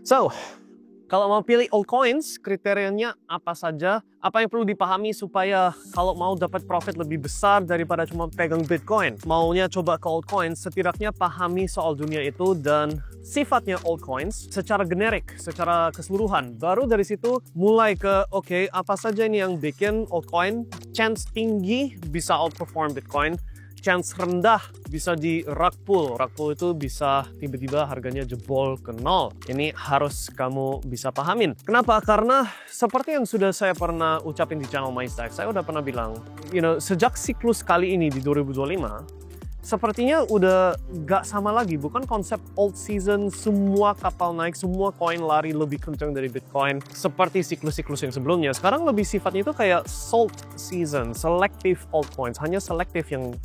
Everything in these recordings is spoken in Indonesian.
So, kalau mau pilih altcoins, kriterianya apa saja? Apa yang perlu dipahami supaya kalau mau dapat profit lebih besar daripada cuma pegang Bitcoin? Maunya coba ke altcoins, setidaknya pahami soal dunia itu dan sifatnya altcoins secara generik, secara keseluruhan. Baru dari situ mulai ke, oke, apa saja ini yang bikin altcoin chance tinggi bisa outperform Bitcoin, chance rendah bisa di rug pull. Rug pull itu bisa tiba-tiba harganya jebol ke nol. Ini harus kamu bisa pahamin. Kenapa? Karena seperti yang sudah saya pernah ucapin di channel MyStack, saya udah pernah bilang, sejak siklus kali ini di 2025, sepertinya udah gak sama lagi. Bukan konsep old season, semua kapal naik, semua koin lari lebih kencang dari Bitcoin seperti siklus-siklus yang sebelumnya. Sekarang lebih sifatnya itu kayak salt season, selective altcoins, hanya selektif yang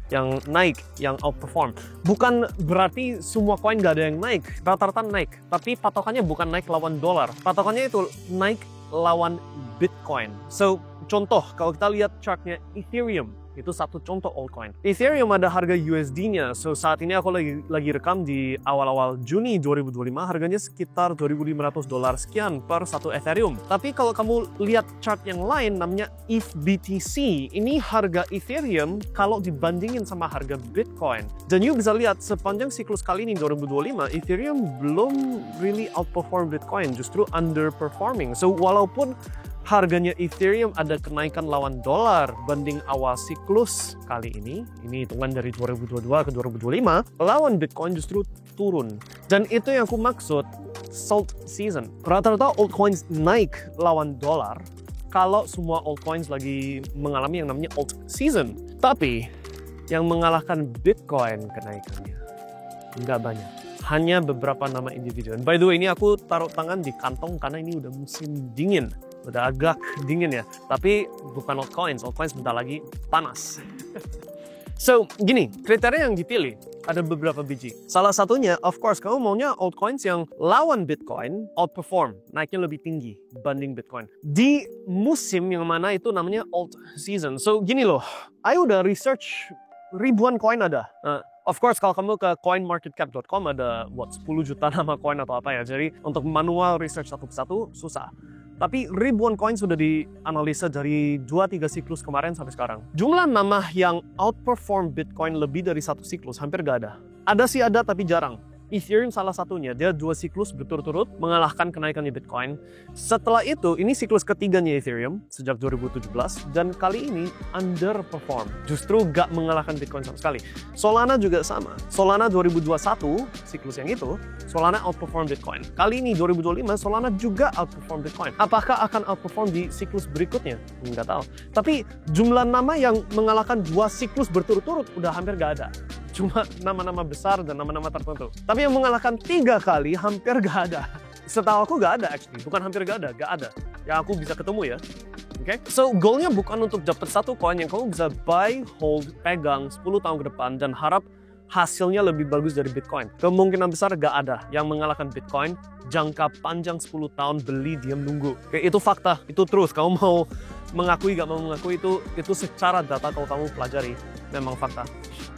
naik, yang outperform. Bukan berarti semua koin gak ada yang naik, rata-rata naik, tapi patokannya bukan naik lawan dolar, patokannya itu naik lawan Bitcoin. So, contoh, kalau kita lihat chartnya Ethereum, itu satu contoh altcoin. Ethereum ada harga USD-nya. So saat ini aku lagi rekam di awal-awal Juni 2025, harganya sekitar $2.500 sekian per satu Ethereum. Tapi kalau kamu lihat chart yang lain namanya ETHBTC, ini harga Ethereum kalau dibandingin sama harga Bitcoin. Dan you bisa lihat sepanjang siklus kali ini 2025, Ethereum belum really outperform Bitcoin, justru underperforming. So walaupun harganya Ethereum ada kenaikan lawan dolar banding awal siklus kali ini hitungan dari 2022 ke 2025, lawan Bitcoin justru turun. Dan itu yang aku maksud salt season. Rata-rata altcoins naik lawan dolar kalau semua altcoins lagi mengalami yang namanya alt season. Tapi yang mengalahkan Bitcoin kenaikannya nggak banyak. Hanya beberapa nama individu. And by the way, ini aku taruh tangan di kantong karena ini udah musim dingin. Udah agak dingin ya, tapi bukan altcoins bentar lagi panas. So, gini, kriteria yang dipilih ada beberapa biji. Salah satunya, of course, kamu maunya altcoins yang lawan Bitcoin outperform, naiknya lebih tinggi banding Bitcoin. Di musim yang mana itu namanya alt season. So, gini loh, ayo udah research ribuan koin ada. Of course, kalau kamu ke coinmarketcap.com ada 10 juta nama koin atau apa ya. Jadi, untuk manual research satu persatu susah. Tapi ribuan koin sudah dianalisa dari 2-3 siklus kemarin sampai sekarang. Jumlah nama yang outperform Bitcoin lebih dari satu siklus hampir gak ada. Ada sih ada, tapi jarang. Ethereum salah satunya, dia 2 siklus berturut-turut mengalahkan kenaikannya Bitcoin. Setelah itu, ini siklus ketiganya Ethereum sejak 2017, dan kali ini underperform. Justru gak mengalahkan Bitcoin sama sekali. Solana juga sama. Solana 2021, siklus yang itu, Solana outperform Bitcoin. Kali ini 2025, Solana juga outperform Bitcoin. Apakah akan outperform di siklus berikutnya? Nggak tahu. Tapi jumlah nama yang mengalahkan 2 siklus berturut-turut udah hampir gak ada. Cuma nama-nama besar dan nama-nama tertentu. Tapi yang mengalahkan 3 kali hampir gak ada. Setahu aku gak ada actually, bukan hampir gak ada. Yang aku bisa ketemu ya. Oke? So, goalnya bukan untuk dapat satu koin yang kamu bisa buy, hold, pegang 10 tahun ke depan dan harap hasilnya lebih bagus dari Bitcoin. Kemungkinan besar gak ada yang mengalahkan Bitcoin jangka panjang 10 tahun beli diam nunggu. Oke, itu fakta, itu truth. Kamu mau mengakui gak mau mengakui itu secara data kalau kamu pelajari memang fakta.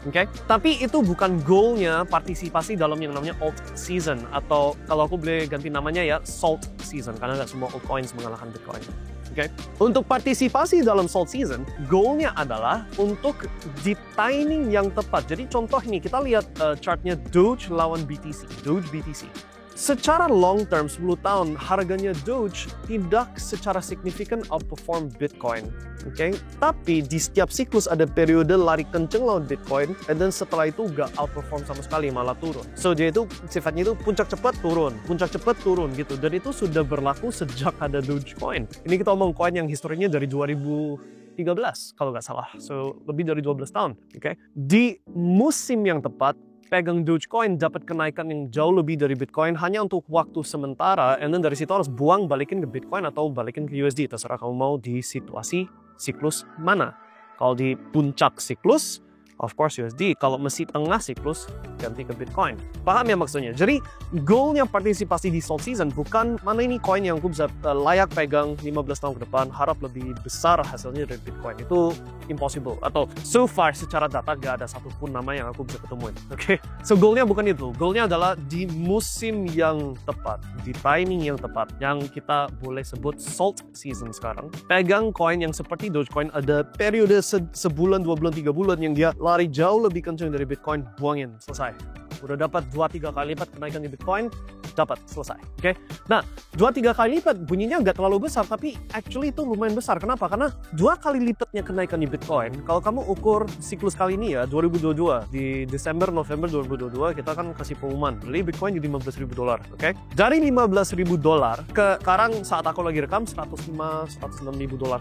Oke, tapi itu bukan goalnya partisipasi dalam yang namanya alt season, atau kalau aku boleh ganti namanya ya salt season, karena nggak semua altcoins mengalahkan Bitcoin. Oke, untuk partisipasi dalam salt season, goalnya adalah untuk di timing yang tepat. Jadi contoh ini kita lihat chartnya Doge lawan BTC, Doge BTC. Secara long term 10 tahun harganya Doge tidak secara signifikan outperform Bitcoin. Oke, tapi di setiap siklus ada periode lari kenceng lawan Bitcoin, dan setelah itu gak outperform sama sekali, malah turun. So dia itu sifatnya itu puncak cepat turun gitu. Dan itu sudah berlaku sejak ada Dogecoin. Ini kita omong koin yang historinya dari 2013 kalau nggak salah. So lebih dari 12 tahun. Oke, di musim yang tepat pegang Dogecoin dapat kenaikan yang jauh lebih dari Bitcoin hanya untuk waktu sementara, and then dari situ harus balikin ke Bitcoin atau balikin ke USD, terserah kamu mau di situasi siklus mana. Kalau di puncak siklus, Of course USD. Kalau masih tengah siklus, ganti ke Bitcoin. Paham ya maksudnya? Jadi, goalnya partisipasi di Salt Season bukan mana ini koin yang aku bisa layak pegang 15 tahun ke depan, harap lebih besar hasilnya dari Bitcoin. Itu impossible. Atau so far secara data gak ada satupun nama yang aku bisa ketemuin. Oke? So goalnya bukan itu. Goalnya adalah di musim yang tepat, di timing yang tepat, yang kita boleh sebut Salt Season sekarang. Pegang koin yang seperti Dogecoin, ada periode sebulan, 2 bulan, 3 bulan yang dia lari jauh lebih kencang dari Bitcoin, buangin, selesai. Udah dapat 2-3 kali lipat kenaikan di Bitcoin, dapat, selesai. Oke? Nah, 2-3 kali lipat bunyinya nggak terlalu besar, tapi actually itu lumayan besar. Kenapa? Karena 2 kali lipatnya kenaikan di Bitcoin, kalau kamu ukur siklus kali ini ya, 2022, di Desember, November 2022, kita kan kasih pengumuman, beli Bitcoin di $15.000, oke? Dari $15.000 ke sekarang saat aku lagi rekam, $106.000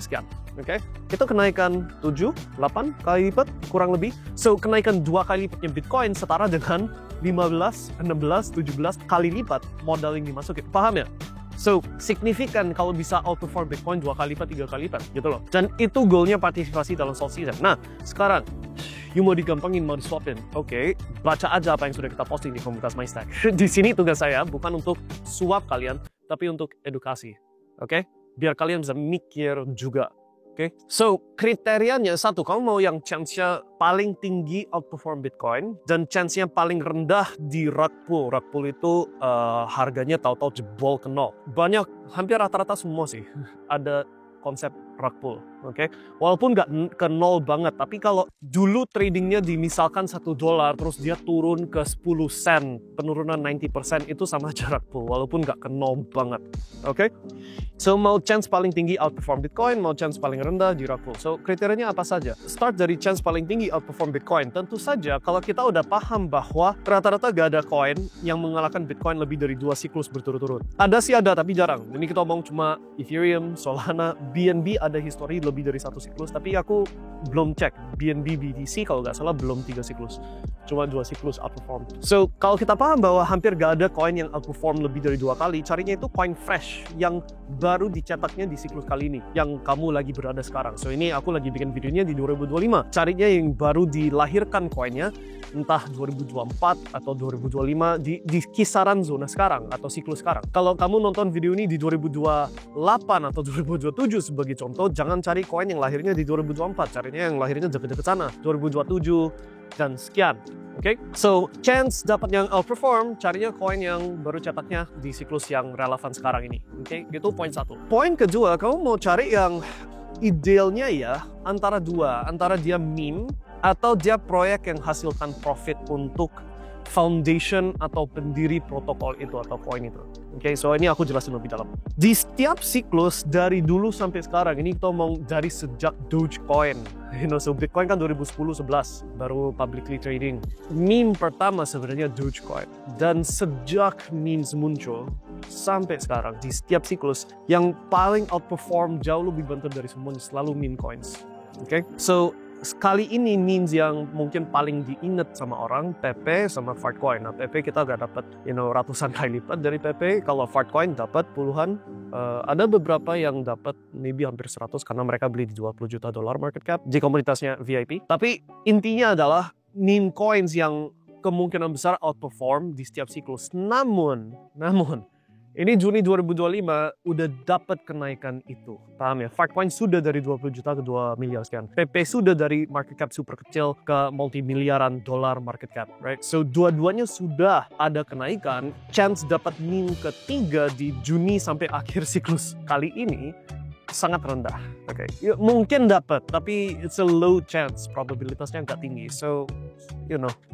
sekian, oke? Itu kenaikan 7-8 kali lipat, kurang lebih. So, kenaikan 2 kali lipatnya Bitcoin setara dengan 15, 16, 17 kali lipat modal yang dimasukin. Paham ya? So, signifikan kalau bisa outperform Bitcoin 2 kali lipat, 3 kali lipat, gitu loh. Dan itu goalnya partisipasi dalam Salt Season. Nah, sekarang, you mau digampangin, mau disuapin. Oke, baca aja apa yang sudah kita posting di komunitas MyStack. Di sini tugas saya bukan untuk suap kalian, tapi untuk edukasi. Oke? Biar kalian bisa mikir juga. Oke, so kriterianya satu, kamu mau yang chance-nya paling tinggi outperform Bitcoin dan chance-nya paling rendah di rug pull. Rug pull itu harganya tahu-tahu jebol ke nol. Banyak, hampir rata-rata semua sih ada konsep rug pull. Oke, walaupun nggak ke nol banget, tapi kalau dulu tradingnya di misalkan $1 terus dia turun ke 10 sen, penurunan 90% itu sama aja rug pull, walaupun nggak ke nol banget. Oke, so mau chance paling tinggi outperform Bitcoin, mau chance paling rendah di rug pull. So kriterianya apa saja? Start dari chance paling tinggi outperform Bitcoin. Tentu saja kalau kita udah paham bahwa rata-rata gak ada koin yang mengalahkan Bitcoin lebih dari 2 siklus berturut-turut. Ada sih ada, tapi jarang. Ini kita omong cuma Ethereum, Solana, BNB ada histori lebih dari 1 siklus, tapi aku belum cek BNB BTC kalau nggak salah belum 3 siklus, cuma 2 siklus outperform. So kalau kita paham bahwa hampir nggak ada koin yang outperform lebih dari 2 kali, carinya itu koin fresh yang baru dicetaknya di siklus kali ini, yang kamu lagi berada sekarang. So ini aku lagi bikin videonya di 2025, carinya yang baru dilahirkan koinnya, entah 2024 atau 2025 di kisaran zona sekarang atau siklus sekarang. Kalau kamu nonton video ini di 2028 atau 2027 sebagai contoh, jangan cari koin yang lahirnya di 2024, carinya yang lahirnya deket-deket sana, 2027 dan sekian. Oke, so chance dapat yang outperform, carinya koin yang baru cetaknya di siklus yang relevan sekarang ini. Oke, itu poin satu. Poin kedua, kamu mau cari yang idealnya ya antara dua, antara dia meme atau dia proyek yang hasilkan profit untuk foundation atau pendiri protokol itu atau koin itu. Oke, so ini aku jelasin lebih dalam. Di setiap siklus dari dulu sampai sekarang, ini kita ngomong dari sejak Dogecoin. So Bitcoin kan 2010-11 baru publicly trading. Meme pertama sebenarnya Dogecoin. Dan sejak memes muncul sampai sekarang di setiap siklus yang paling outperform jauh lebih banter dari semuanya selalu meme coins. Oke, so sekali ini memes yang mungkin paling diingat sama orang, PP sama Fartcoin. Nah, PP kita gak dapat ratusan kali lipat dari PP. Kalau Fartcoin dapat puluhan. Ada beberapa yang dapat maybe hampir 100 karena mereka beli di $20 juta market cap di komunitasnya VIP. Tapi intinya adalah meme coins yang kemungkinan besar outperform di setiap siklus. Namun ini Juni 2025 udah dapat kenaikan itu. Paham ya? Fartcoin sudah dari 20 juta ke 2 miliar sekian. PP sudah dari market cap super kecil ke multi-miliaran dolar market cap, right? So dua-duanya sudah ada kenaikan. Chance dapat meme ketiga di Juni sampai akhir siklus kali ini sangat rendah. Oke, ya, mungkin dapat, tapi it's a low chance, probabilitasnya nggak tinggi. So,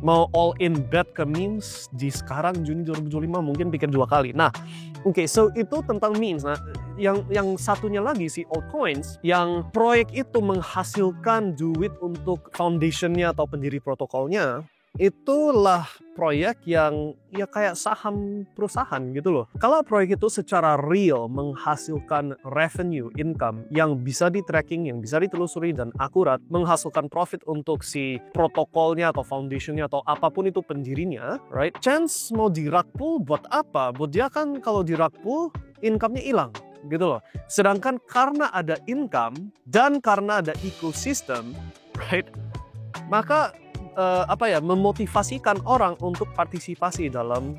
mau all in bet ke memes di sekarang Juni 2025 mungkin pikir 2 kali. Nah, oke, so itu tentang memes. Nah, yang satunya lagi si altcoins, yang proyek itu menghasilkan duit untuk foundationnya atau pendiri protokolnya, itulah proyek yang ya kayak saham perusahaan gitu loh. Kalau proyek itu secara real menghasilkan revenue, income yang bisa di-tracking, yang bisa ditelusuri dan akurat, menghasilkan profit untuk si protokolnya atau foundationnya atau apapun itu pendirinya, right? Chance mau di rug pull buat apa? Buat dia kan kalau di rug pull, income-nya hilang gitu loh. Sedangkan karena ada income dan karena ada ecosystem, right? Maka memotivasikan orang untuk partisipasi dalam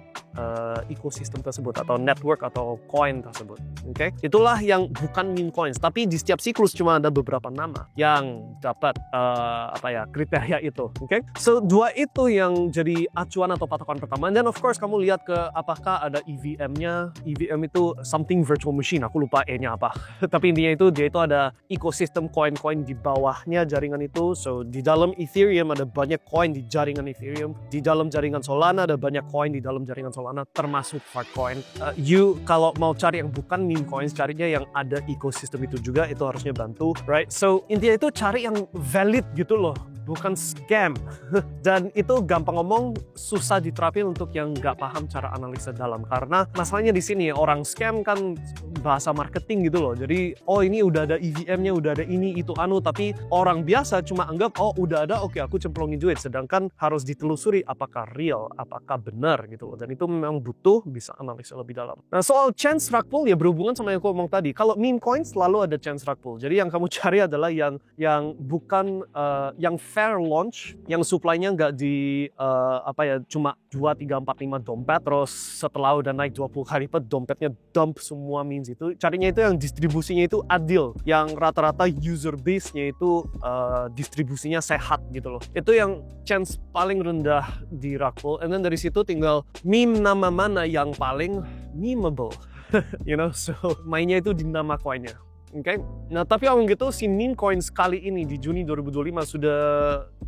ekosistem tersebut atau network atau coin tersebut. Oke, itulah yang bukan meme coins. Tapi di setiap siklus cuma ada beberapa nama yang dapat kriteria itu. Oke, so dua itu yang jadi acuan atau patokan pertama. Dan of course kamu lihat ke apakah ada EVM-nya. EVM itu something virtual machine. Aku lupa E-nya apa. Tapi intinya itu dia itu ada ekosistem coin-coin di bawahnya jaringan itu. So di dalam Ethereum ada banyak coin di jaringan Ethereum. Di dalam jaringan Solana ada banyak coin di dalam jaringan Solana, termasuk Fartcoin. You kalau mau cari yang bukan meme coins, carinya yang ada ekosistem itu juga, itu harusnya bantu, right? So intinya itu cari yang valid gitu loh, bukan scam. Dan itu gampang ngomong, susah diterapin untuk yang nggak paham cara analisa dalam. Karena masalahnya di sini orang scam kan bahasa marketing gitu loh. Jadi ini udah ada EVM-nya, udah ada ini itu tapi orang biasa cuma anggap udah ada, oke aku cemplungin duit. Sedangkan harus ditelusuri apakah real, apakah benar gitu loh. Dan itu memang butuh bisa analisa lebih dalam. Nah, soal chance rug pull ya berhubungan sama yang aku ngomong tadi. Kalau meme coins selalu ada chance rug pull. Jadi yang kamu cari adalah yang bukan yang fair launch, yang supply-nya nggak di cuma 2, 3, 4, 5 dompet, terus setelah udah naik 20 kali lipat dompetnya dump semua memes itu. Carinya itu yang distribusinya itu adil, yang rata-rata user base-nya itu distribusinya sehat gitu loh. Itu yang chance paling rendah di rug pull. And then dari situ tinggal meme nama mana yang paling memeable. So mainnya itu di nama coinnya. Oke, nah tapi omong gitu si meme coins kali ini di Juni 2025 sudah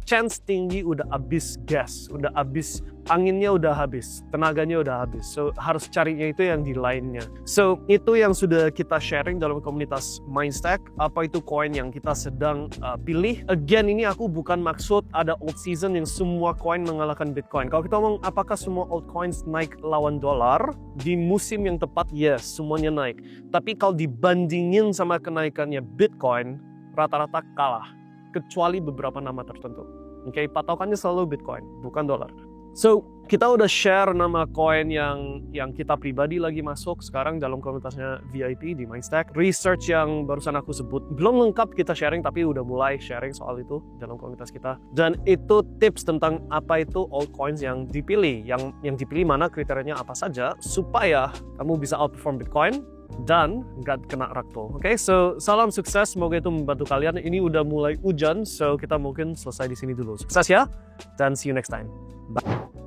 chance tinggi udah habis gas, udah habis anginnya, udah habis tenaganya, udah habis. So harus carinya itu yang di lainnya. So itu yang sudah kita sharing dalam komunitas Mindstack. Apa itu coin yang kita sedang pilih? Again, ini aku bukan maksud ada old season yang semua coin mengalahkan Bitcoin. Kalau kita ngomong apakah semua altcoins naik lawan dolar di musim yang tepat, yes semuanya naik. Tapi kalau dibandingin sama kenaikannya Bitcoin, rata-rata kalah, kecuali beberapa nama tertentu. Oke, patokannya selalu Bitcoin, bukan dolar. So, kita udah share nama coin yang kita pribadi lagi masuk sekarang dalam komunitasnya VIP di Mindstack. Research yang barusan aku sebut belum lengkap kita sharing, tapi udah mulai sharing soal itu dalam komunitas kita. Dan itu tips tentang apa itu altcoins yang dipilih, yang dipilih mana kriterianya apa saja supaya kamu bisa outperform Bitcoin dan nggak kena rug pull. Oke, so salam sukses, semoga itu membantu kalian. Ini udah mulai hujan, so kita mungkin selesai di sini dulu. Sukses ya, dan see you next time. Bye.